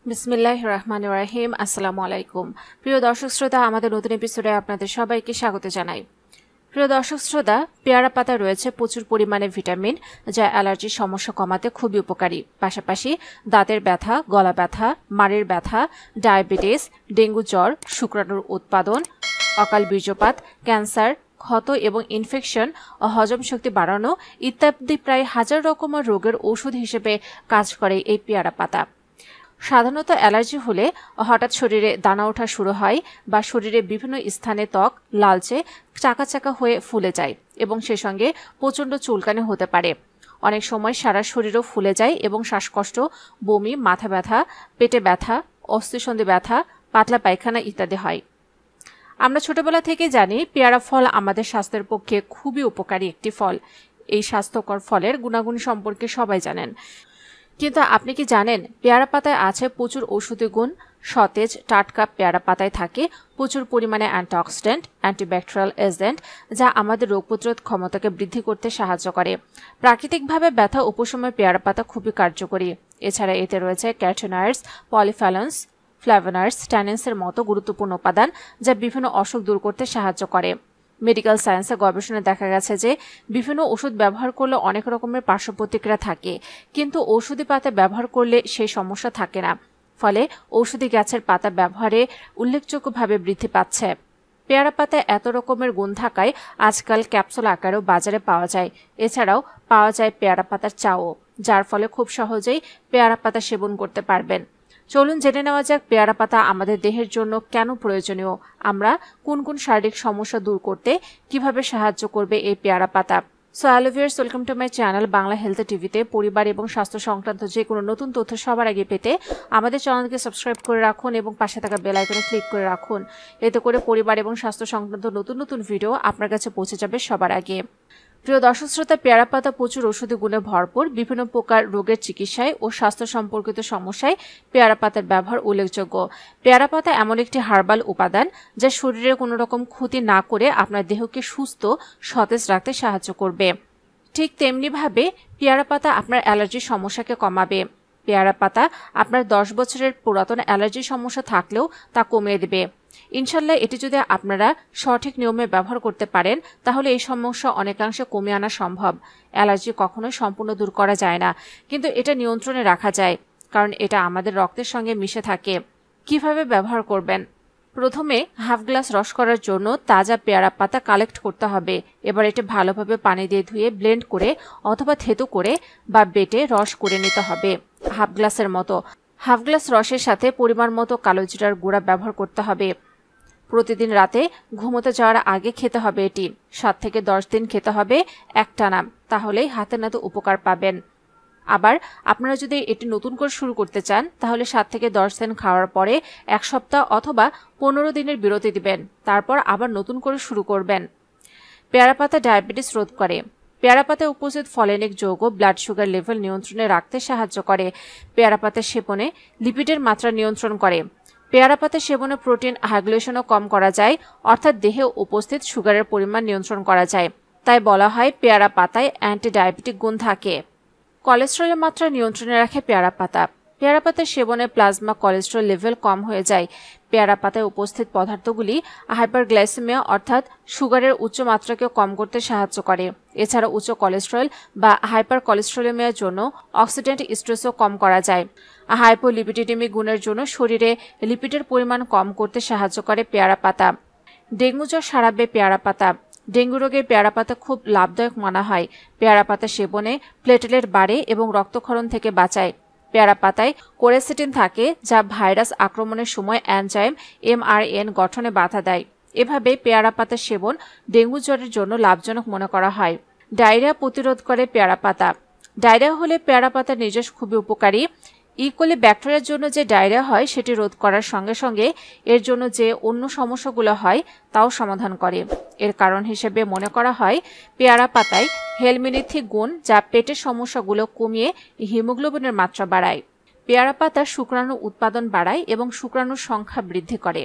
বিসমিল্লাহির রহমানির রহিম। আসসালামু আলাইকুম। প্রিয় দর্শক শ্রোতা, আমাদের নতুন এপিসোডে আপনাদের সবাইকে স্বাগত জানাই। প্রিয় দর্শক শ্রোতা, পেয়ারা পাতা রয়েছে প্রচুর পরিমাণে ভিটামিন, যা অ্যালার্জির সমস্যা কমাতে খুবই উপকারী। পাশাপাশি দাঁতের ব্যথা, গলা ব্যথা, মাড়ির ব্যথা, ডায়াবেটিস, ডেঙ্গু জ্বর, শুক্রাণুর উৎপাদন, অকাল বীর্যপাত, ক্যান্সার, ক্ষত এবং ইনফেকশন ও হজম শক্তি বাড়ানো ইত্যাদি প্রায় 1000 রকমের রোগের ঔষধ হিসেবে কাজ করে এই পেয়ারা পাতা। সাধারণত অ্যালার্জি হলে হঠাৎ শরীরে দানা ওঠা শুরু হয় বা শরীরে বিভিন্ন স্থানে ত্বক লালচে চাকা চাকা হয়ে ফুলে যায় এবং সে সঙ্গে প্রচণ্ড চুলকানি হতে পারে। অনেক সময় সারা শরীরও ফুলে যায় এবং শ্বাসকষ্ট, বমি, মাথা ব্যথা, পেটে ব্যথা, অস্থিসন্ধি ব্যথা, পাতলা পায়খানা ইত্যাদি হয়। আমরা ছোটবেলা থেকে জানি পেয়ারা ফল আমাদের স্বাস্থ্যের পক্ষে খুবই উপকারী একটি ফল। এই স্বাস্থ্যকর ফলের গুণাগুণ সম্পর্কে সবাই জানেন, কিন্তু আপনি কি জানেন পেয়ারা পাতায় আছে প্রচুর ঔষধি গুণ? সতেজ টাটকা পেয়ারা পাতায় থাকে প্রচুর পরিমাণে অ্যান্টিঅক্সিডেন্ট, অ্যান্টিব্যাকটেরিয়াল এজেন্ট, যা আমাদের রোগ প্রতিরোধ ক্ষমতাকে বৃদ্ধি করতে সাহায্য করে। প্রাকৃতিকভাবে ব্যথা উপশমে পেয়ারা পাতা খুবই কার্যকরী। এছাড়া এতে রয়েছে ক্যারোটিনয়েডস, পলিফেনলস, ফ্ল্যাভোনয়েডস, ট্যানিনসের মতো গুরুত্বপূর্ণ উপাদান, যা বিভিন্ন অসুখ দূর করতে সাহায্য করে। মেডিকেল সায়েন্সে গবেষণায় দেখা গেছে যে বিভিন্ন ওষুধ ব্যবহার করলে অনেক রকমের পার্শ্ব প্রতিক্রিয়া থাকে, কিন্তু ঔষধি পাতা ব্যবহার করলে সেই সমস্যা থাকে না। ফলে ঔষধি গাছের পাতা ব্যবহারে উল্লেখযোগ্যভাবে বৃদ্ধি পাচ্ছে। পেয়ারা পাতায় এত রকমের গুণ থাকায় আজকাল ক্যাপসুল আকারেও বাজারে পাওয়া যায়। এছাড়াও পাওয়া যায় পেয়ারা পাতার চাও, যার ফলে খুব সহজেই পেয়ারা পাতা সেবন করতে পারবেন। চলুন জেনে নেওয়া যাক পেয়ারা পাতা আমাদের দেহের জন্য কেন প্রয়োজনীয়, আমরা কোন কোন শারীরিক সমস্যা দূর করতে কিভাবে সাহায্য করবে এই পেয়ারা পাতা। So hello viewers, welcome to my channel Bangla health টিভিতে। পরিবার এবং স্বাস্থ্য সংক্রান্ত যে কোনো নতুন তথ্য সবার আগে পেতে আমাদের চ্যানেলকে সাবস্ক্রাইব করে রাখুন এবং পাশে থাকা বেল আইকনে ক্লিক করে রাখুন। এতে করে পরিবার এবং স্বাস্থ্য সংক্রান্ত নতুন নতুন ভিডিও আপনার কাছে পৌঁছে যাবে সবার আগে। প্রিয় দর্শক শ্রোতা, পেয়ারা পাতা প্রচুর ঔষধি গুণে ভরপুর। বিভিন্ন প্রকার রোগের চিকিৎসায় ও স্বাস্থ্য সম্পর্কিত সমস্যায় পেয়ারা পাতার ব্যবহার উল্লেখযোগ্য। পেয়ারা পাতা এমন একটি হার্বাল উপাদান যা শরীরে কোনো রকম ক্ষতি না করে আপনার দেহকে সুস্থ সতেজ রাখতে সাহায্য করবে। ঠিক তেমনিভাবে পেয়ারা পাতা আপনার অ্যালার্জির সমস্যাকে কমাবে। পেয়ারা পাতা আপনার 10 বছরের পুরাতন অ্যালার্জির সমস্যা থাকলেও তা কমিয়ে দেবে। ইনশাল্লাহ এটি যদি আপনারা সঠিক নিয়মে ব্যবহার করতে পারেন তাহলে এই সমস্যা অনেকাংশে কমিয়ে আনা সম্ভব। অ্যালার্জি কখনোই সম্পূর্ণ দূর করা যায় না, কিন্তু এটা নিয়ন্ত্রণে রাখা যায়, কারণ এটা আমাদের রক্তের সঙ্গে মিশে থাকে। কিভাবে ব্যবহার করবেন? প্রথমে হাফ গ্লাস রস করার জন্য তাজা পেয়ারা পাতা কালেক্ট করতে হবে। এবার এটা ভালোভাবে পানি দিয়ে ধুয়ে ব্লেন্ড করে অথবা থেতো করে বা বেটে রস করে নিতে হবে হাফ গ্লাসের মতো। হাফ গ্লাস রসের সাথে পরিমাণ মতো কালো জিরার গুঁড়া ব্যবহার করতে হবে। প্রতিদিন রাতে ঘুমোতে যাওয়ার আগে খেতে হবে এটি। 7 থেকে 10 দিন খেতে হবে একটানা, তাহলেই হাতে নাতে উপকার পাবেন। আবার আপনারা যদি এটি নতুন করে শুরু করতে চান তাহলে 7 থেকে 10 দিন খাওয়ার পরে 1 সপ্তাহ অথবা 15 দিনের বিরতি দিবেন, তারপর আবার নতুন করে শুরু করবেন। পেয়ারা পাতা ডায়াবেটিস রোধ করে। পেয়ারা পাতায় উপস্থিত ফলেনিক যৌগ ব্লাড সুগার লেভেল নিয়ন্ত্রণে রাখতে সাহায্য করে। পেয়ারা পাতা সেবনে লিপিডের মাত্রা নিয়ন্ত্রণ করে। পেয়ারা পাতা সেবনে প্রোটিন হাইগ্লেশনও কম করা যায়, অর্থাৎ দেহে উপস্থিত সুগারের পরিমাণ নিয়ন্ত্রণ করা যায়। তাই বলা হয় পেয়ারা পাতায় অ্যান্টি ডায়াবেটিক গুণ থাকে। কোলেস্টেরলের মাত্রা নিয়ন্ত্রণে রাখে পেয়ারা পাতা। পেয়ারা পাতা সেবনে প্লাজমা কোলেস্টেরল লেভেল কম হয়ে যায়। পেয়ারা পাতায় উপস্থিত পদার্থগুলি হাইপারগ্লাইসেমিয়া অর্থাৎ সুগারের উচ্চ মাত্রাকে কম করতে সাহায্য করে। এছাড়া উচ্চ কোলেস্টেরল বা হাইপার কোলেস্টেরলেমিয়ার জন্য অক্সিডেন্ট স্ট্রেসও কম করা যায়। হাইপোলিপিডিডেমি গুণের জন্য শরীরে লিপিডের পরিমাণ কম করতে সাহায্য করে পেয়ারা পাতা। ডেঙ্গু জ্বর সারাবে পেয়ারা পাতা। ডেঙ্গু রোগে পেয়ারা পাতা খুব লাভদায়ক মানা হয়। পেয়ারা পাতা সেবনে প্লেটলেট বাড়ে এবং রক্তক্ষরণ থেকে বাঁচায়। পেয়ারা পাতায় কোরেসিটিন থাকে, যা ভাইরাস আক্রমণের সময় এনজাইম এমআরএন গঠনে বাধা দেয়। এভাবে পেয়ারা পাতা সেবন ডেঙ্গু জ্বরের জন্য লাভজনক মনে করা হয়। ডায়রিয়া প্রতিরোধ করে পেয়ারা পাতা। ডায়রিয়া হলে পেয়ারা পাতা নিজস্ব খুবই উপকারী। ইকোলি ব্যাকটেরিয়ার জন্য যে ডায়রিয়া হয় সেটি রোধ করার সঙ্গে সঙ্গে এর জন্য যে অন্য সমস্যাগুলো হয় তাও সমাধান করে। এর কারণ হিসেবে মনে করা হয় পেয়ারা পাতায় হেলমিনিথিক গুণ, যা পেটের সমস্যাগুলো কমিয়ে হিমোগ্লোবিনের মাত্রা বাড়ায়। পেয়ারা পাতা শুক্রাণু উৎপাদন বাড়ায় এবং শুক্রাণুর সংখ্যা বৃদ্ধি করে।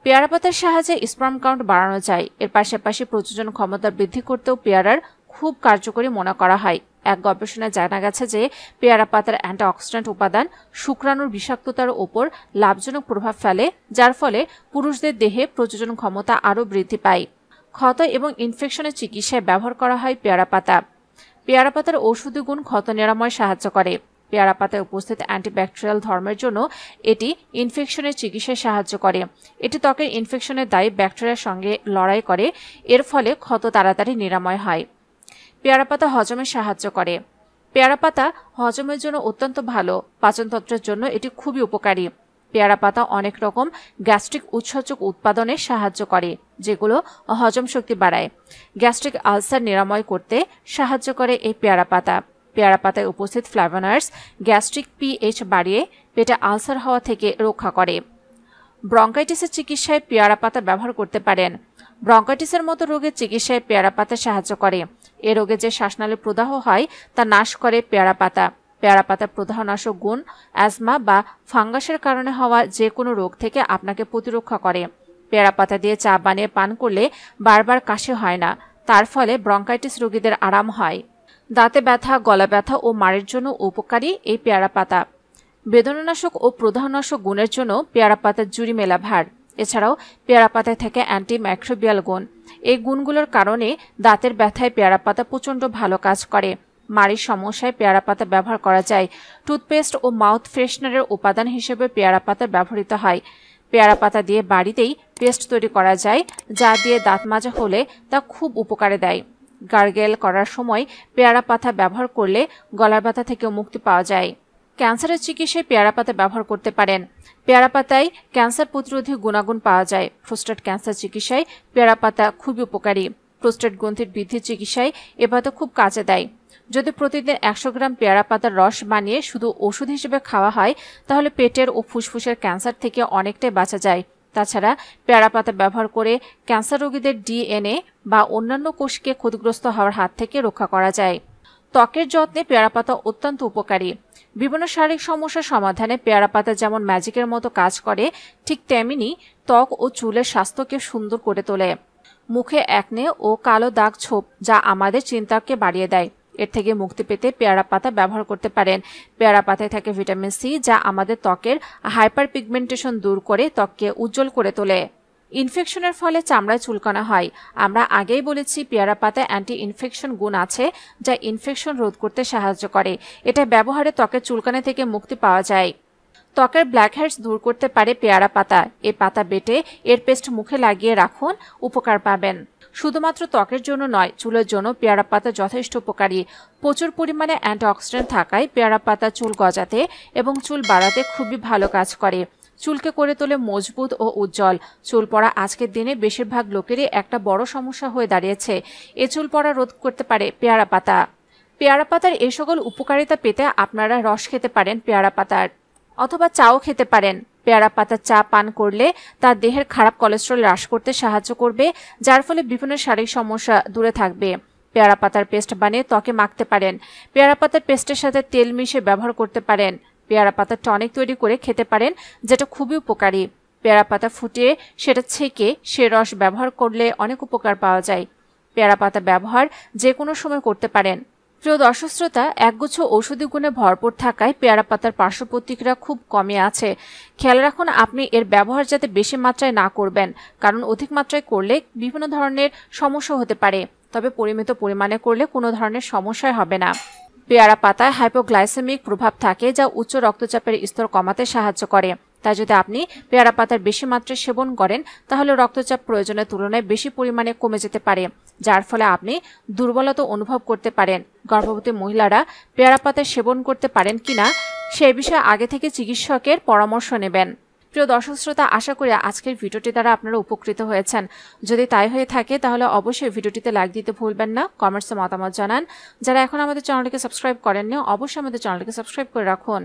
পেয়ারা পাতার সাহায্যে স্পার্ম কাউন্ট বাড়ানো যায়। এর পাশাপাশি প্রজনন ক্ষমতা বৃদ্ধি করতেও পেয়ারার খুব কার্যকরী মনে করা হয়। এক গবেষণায় জানা গেছে যে পেয়ারা পাতার অ্যান্টিঅক্সিডেন্ট উপাদান শুক্রাণুর বিষাক্ততার ওপর লাভজনক প্রভাব ফেলে, যার ফলে পুরুষদের দেহে প্রজনন ক্ষমতা আরও বৃদ্ধি পায়। ক্ষত এবং ইনফেকশনের চিকিৎসায় ব্যবহার করা হয় পেয়ারা পাতা। পেয়ারা পাতার ঔষধি গুণ ক্ষত নিরাময়ে সাহায্য করে। পেয়ারা পাতায় উপস্থিত অ্যান্টিব্যাকটেরিয়াল ধর্মের জন্য এটি ইনফেকশনের চিকিৎসায় সাহায্য করে। এটি ত্বকের ইনফেকশনের দায়ী ব্যাকটেরিয়ার সঙ্গে লড়াই করে, এর ফলে ক্ষত তাড়াতাড়ি নিরাময় হয়। পেয়ারা পাতা হজমে সাহায্য করে। পেয়ারা পাতা হজমের জন্য অত্যন্ত ভালো, পাচনতন্ত্রের জন্য এটি খুবই উপকারী। পেয়ারা পাতা অনেক রকম গ্যাস্ট্রিক উৎসেচক উৎপাদনে সাহায্য করে, যেগুলো হজম শক্তি বাড়ায়। গ্যাস্ট্রিক আলসার নিরাময় করতে সাহায্য করে এই পেয়ারা পাতা। পেয়ারা পাতায় উপস্থিত ফ্ল্যাভোনয়েডস গ্যাস্ট্রিক পিএইচ বাড়িয়ে পেটে আলসার হওয়া থেকে রক্ষা করে। ব্রঙ্কাইটিসের চিকিৎসায় পেয়ারা পাতা ব্যবহার করতে পারেন। ব্রঙ্কাইটিসের মতো রোগের চিকিৎসায় পেয়ারা পাতা সাহায্য করে। এ রোগে যে শ্বাসনালী প্রদাহ হয় তা নাশ করে পেয়ারা পাতা। পেয়ারা পাতার প্রদাহনাশক গুণ অ্যাজমা বা ফাঙ্গাসের কারণে হওয়া যে কোনো রোগ থেকে আপনাকে প্রতিরক্ষা করে। পেয়ারা পাতা দিয়ে চা বানিয়ে পান করলে বারবার কাশি হয় না, তার ফলে ব্রঙ্কাইটিস রোগীদের আরাম হয়। দাঁতে ব্যথা, গলা ব্যথা ও মাড়ির জন্য উপকারী এই পেয়ারা পাতা। বেদনানাশক ও প্রদাহনাশক গুণের জন্য পেয়ারা পাতার জুড়ি মেলা ভার। এছাড়াও পেয়ারা পাতায় থাকে অ্যান্টিমাইক্রোবিয়াল গুণ। এই গুণগুলোর কারণে দাঁতের ব্যথায় পেয়ারা পাতা প্রচণ্ড ভালো কাজ করে। মাড়ির সমস্যায় পেয়ারা পাতা ব্যবহার করা যায়। টুথপেস্ট ও মাউথ ফ্রেশনারের উপাদান হিসেবে পেয়ারা পাতা ব্যবহৃত হয়। পেয়ারা পাতা দিয়ে বাড়িতেই পেস্ট তৈরি করা যায়, যা দিয়ে দাঁত মাজা হলে তা খুব উপকারে দেয়। গার্গেল করার সময় পেয়ারা পাতা ব্যবহার করলে গলার ব্যথা থেকেও মুক্তি পাওয়া যায়। ক্যান্সারের চিকিৎসায় পেয়ারা পাতা ব্যবহার করতে পারেন। পেয়ারা পাতায় ক্যান্সার প্রতিরোধী গুণাগুণ পাওয়া যায়। প্রোস্টেট ক্যান্সার চিকিৎসায় পেয়ারা পাতা খুবই উপকারী। প্রোস্টেট গ্রন্থির বৃদ্ধির চিকিৎসায় এ পাতা খুব কাজে দেয়। যদি প্রতিদিন 100 গ্রাম পেয়ারা পাতার রস বানিয়ে শুধু ওষুধ হিসেবে খাওয়া হয়, তাহলে পেটের ও ফুসফুসের ক্যান্সার থেকে অনেকটাই বাঁচা যায়। তাছাড়া পেয়ারা পাতা ব্যবহার করে ক্যান্সার রোগীদের ডিএনএ বা অন্যান্য কোষকে ক্ষতিগ্রস্ত হওয়ার হাত থেকে রক্ষা করা যায়। ত্বকের যত্নে পেয়ারা পাতা অত্যন্ত উপকারী। বিভিন্ন শারীরিক সমস্যার সমাধানে পেয়ারা পাতা যেমন ম্যাজিকের মতো কাজ করে, ঠিক তেমনি ত্বক ও চুলের স্বাস্থ্যকে সুন্দর করে তোলে। মুখে একনে ও কালো দাগ ছোপ যা আমাদের চিন্তাকে বাড়িয়ে দেয়, এর থেকে মুক্তি পেতে পেয়ারা পাতা ব্যবহার করতে পারেন। পেয়ারা পাতায় থাকে ভিটামিন সি, যা আমাদের ত্বকের হাইপার পিগমেন্টেশন দূর করে ত্বককে উজ্জ্বল করে তোলে। ইনফেকশনের ফলে চামড়ায় চুলকানো হয়। আমরা আগেই বলেছি পেয়ারা পাতায় অ্যান্টি ইনফেকশন গুণ আছে, যা ইনফেকশন রোধ করতে সাহায্য করে। এটা ব্যবহারে ত্বকের চুলকানি থেকে মুক্তি পাওয়া যায়। ত্বকের ব্ল্যাকহেডস দূর করতে পারে পেয়ারা পাতা। এই পাতা বেটে এর পেস্ট মুখে লাগিয়ে রাখুন, উপকার পাবেন। শুধুমাত্র ত্বকের জন্য নয়, চুলের জন্য পেয়ারা পাতা যথেষ্ট উপকারী। প্রচুর পরিমাণে অ্যান্টিঅক্সিডেন্ট থাকায় পেয়ারা পাতা চুল গজাতে এবং চুল বাড়াতে খুবই ভালো কাজ করে। চুলকে করে তোলে মজবুত ও উজ্জ্বল। চুল পড়া আজকের দিনে বেশিরভাগ লোকেরই একটা বড় সমস্যা হয়ে দাঁড়িয়েছে। এ চুল পড়া রোধ করতে পারে পেয়ারা পাতা। পেয়ারা পাতার এই সকল উপকারিতা পেতে আপনারা রস খেতে পারেন পেয়ারা পাতার, অথবা চাও খেতে পারেন। পেয়ারা পাতার চা পান করলে তার দেহের খারাপ কোলেস্টেরল হ্রাস করতে সাহায্য করবে, যার ফলে বিভিন্ন শারীরিক সমস্যা দূরে থাকবে। পেয়ারা পাতার পেস্ট বানিয়ে ত্বকে মাখতে পারেন। পেয়ারা পাতার পেস্টের সাথে তেল মিশিয়ে ব্যবহার করতে পারেন। পেয়ারা পাতার টনিক তৈরি করে খেতে পারেন, যেটা খুবই উপকারী। পেয়ারা পাতা ফুটিয়ে সেটা ছেঁকে সে রস ব্যবহার করলে অনেক উপকার পাওয়া যায়। পেয়ারা পাতা ব্যবহার যে কোনো সময় করতে পারেন। প্রিয় দর্শক শ্রোতা, একগুচ্ছ ঔষধি গুণে ভরপুর থাকায় পেয়ারা পাতার পার্শ্ব প্রতিক্রিয়া খুব কমে আছে। খেয়াল রাখুন আপনি এর ব্যবহার যাতে বেশি মাত্রায় না করবেন, কারণ অধিক মাত্রায় করলে বিভিন্ন ধরনের সমস্যা হতে পারে। তবে পরিমিত পরিমাণে করলে কোনো ধরনের সমস্যাই হবে না। পেয়ারা পাতায় হাইপোগ্লাইসেমিক প্রভাব থাকে, যা উচ্চ রক্তচাপের স্তর কমাতে সাহায্য করে। তাই যদি আপনি পেয়ারা পাতার বেশি মাত্রায় সেবন করেন, তাহলে রক্তচাপ প্রয়োজনের তুলনায় বেশি পরিমাণে কমে যেতে পারে, যার ফলে আপনি দুর্বলতা অনুভব করতে পারেন। গর্ভবতী মহিলারা পেয়ারা পাতা সেবন করতে পারেন কিনা সে বিষয়ে আগে থেকে চিকিৎসকের পরামর্শ নেবেন। প্রিয় দর্শক শ্রোতা, আশা করি আজকের ভিডিওটি দ্বারা আপনারা উপকৃত হয়েছেন। যদি তাই হয়ে থাকে তাহলে অবশ্যই ভিডিওটিতে লাইক দিতে ভুলবেন না, কমেন্টসে মতামত জানান। যারা এখন আমাদের চ্যানেলটিকে সাবস্ক্রাইব করেননি, অবশ্যই আমাদের চ্যানেলটিকে সাবস্ক্রাইব করে রাখুন।